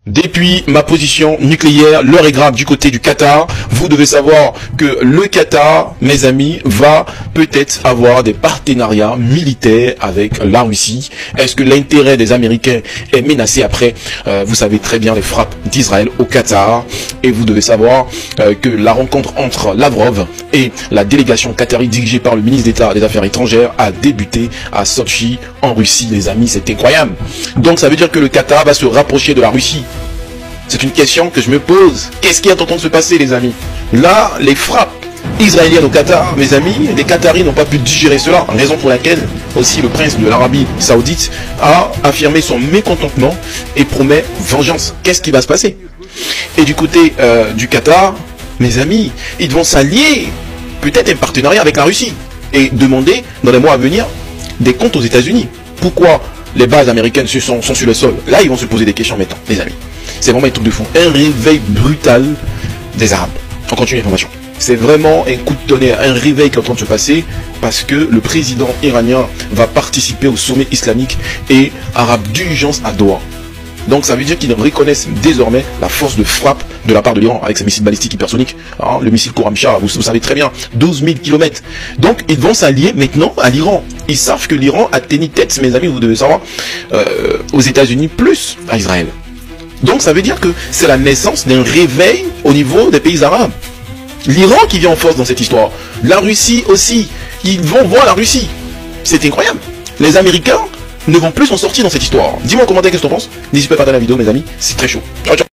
Depuis ma position nucléaire, l'heure est grave du côté du Qatar. Vous devez savoir que le Qatar, mes amis, va peut-être avoir des partenariats militaires avec la Russie. Est-ce que l'intérêt des Américains est menacé après, vous savez très bien, les frappes d'Israël au Qatar? Et vous devez savoir que la rencontre entre Lavrov et la délégation qatari dirigée par le ministre d'État des Affaires étrangères a débuté à Sochi, en Russie, les amis. C'est incroyable. Donc ça veut dire que le Qatar va se rapprocher de la Russie. C'est une question que je me pose. Qu'est-ce qui est en train de se passer, les amis? Là, les frappes israéliennes au Qatar, mes amis, les Qataris n'ont pas pu digérer cela, raison pour laquelle aussi le prince de l'Arabie Saoudite a affirmé son mécontentement et promet vengeance. Qu'est-ce qui va se passer? Et du côté du Qatar, mes amis, ils vont s'allier, peut-être un partenariat avec la Russie, et demander dans les mois à venir des comptes aux États-Unis. Pourquoi les bases américaines sont sur le sol? Là, ils vont se poser des questions maintenant, les amis. C'est vraiment un truc de fou. Un réveil brutal des Arabes. On continue l'information. C'est vraiment un coup de tonnerre, un réveil qui est en train de se passer parce que le président iranien va participer au sommet islamique et arabe d'urgence à Doha. Donc ça veut dire qu'ils reconnaissent désormais la force de frappe de la part de l'Iran avec ses missiles balistiques hypersoniques. Hein, le missile Khorramshahr, vous savez très bien, 12 000 km. Donc ils vont s'allier maintenant à l'Iran. Ils savent que l'Iran a tenu tête, mes amis, vous devez savoir, aux États-Unis plus à Israël. Donc ça veut dire que c'est la naissance d'un réveil au niveau des pays arabes. L'Iran qui vient en force dans cette histoire. La Russie aussi. Ils vont voir la Russie. C'est incroyable. Les Américains ne vont plus s'en sortir dans cette histoire. Dis-moi en commentaire qu'est-ce que tu en penses. N'hésite pas à partager la vidéo, mes amis. C'est très chaud. Ciao, ciao.